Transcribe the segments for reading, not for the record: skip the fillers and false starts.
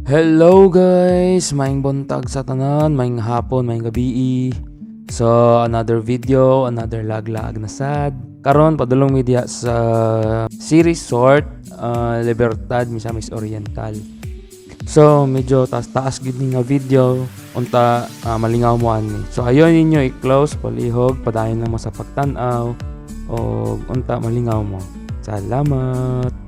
Hello guys! Maing buntag sa tanan, maing hapon, maing gabi. So, another video, another lag-lag na sad. Karon padulong media sa sea resort, Libertad, Misamis Oriental. So, medyo taas-taas gid ni nga video unta malingaw mo ani. So, ayon ninyo i-close palihog padayon lang mo sa pagtan-aw o unta malingaw mo. Salamat.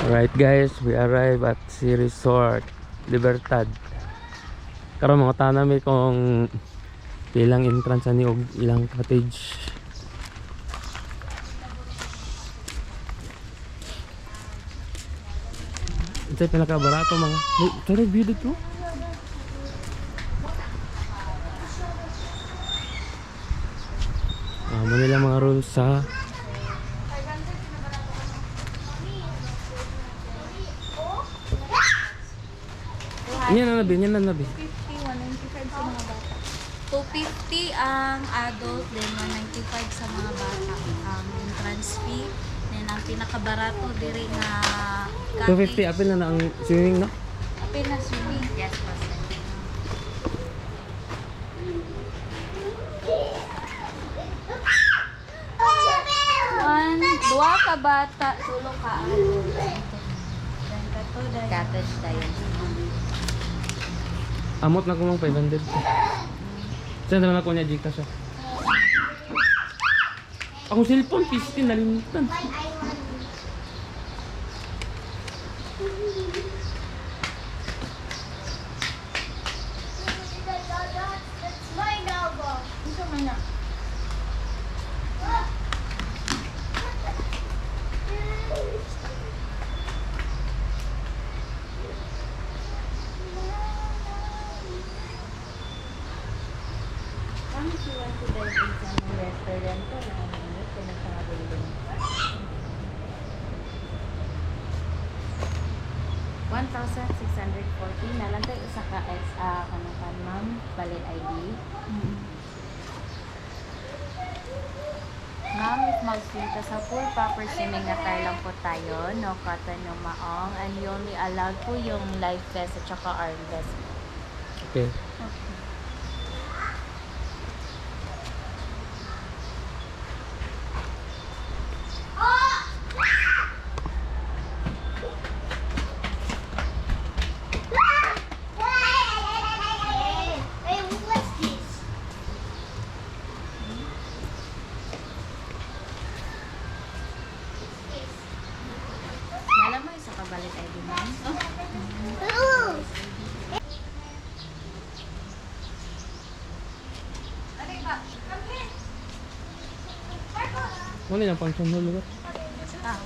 Alright guys, we arrive at Sea Resort Libertad. Karon mga tanami kung ilang entrance ani og ilang cottage. Ito pinaka barato mga. Tara view dito. Mo nila mga rules sa yan na nabi. 50, 195 sa mga bata. 250 ang adult, then 195 sa mga bata. Ang entrance fee. Then ang pinakabarato diri na 250 apil na ang swimming no? Apil na swimming. Yes, po. Dua ka bata, tulo ka adult. Then cottage tayo. Amot na kumang 500. Saan naman ako niya Gcash siya? Ako cellphone 15 nalimutan. If you want to dine in some restaurant po na pinagkakabili din. 1,640 na lang tayo sa kanukan ma'am, valid ID. ma'am, if magsunta sa full proper swimming attire lang po tayo, no cotton, no maong, and you only allowed po yung life vest at saka arm vest. Okay. Alam mo, isa ka balik ID, ma'am? Ano yung function hall lugar? Ah.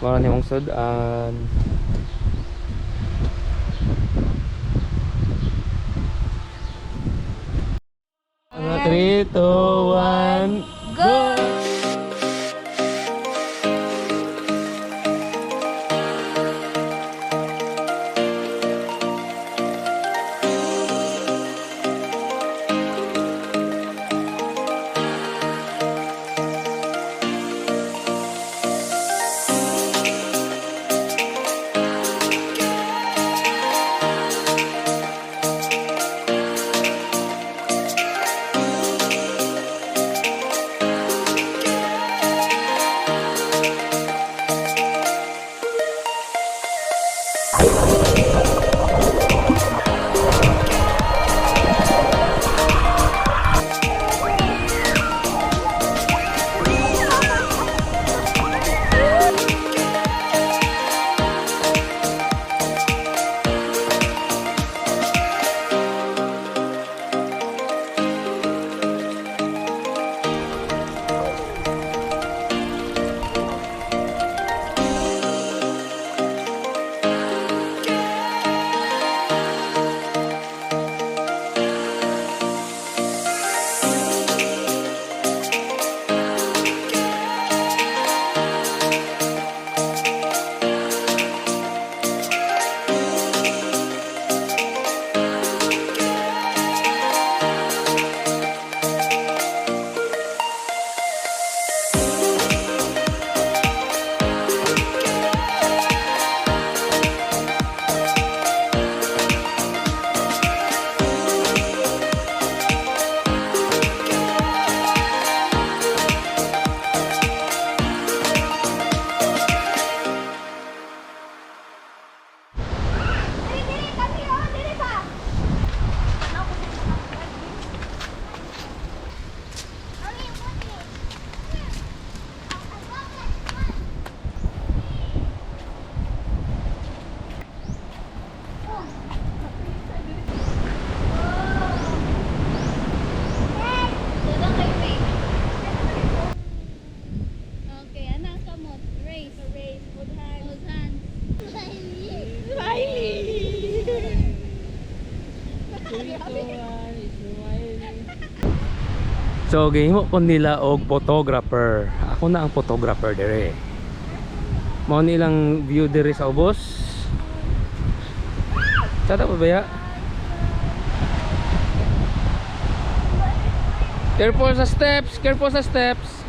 Mara ni mong sudan. Mga 3, 2, 1, go! So gihimo po nila og photographer. Ako na ang photographer dire. Mao nilang view dire sa ubos. Sada pa baya? Careful sa steps, careful sa steps.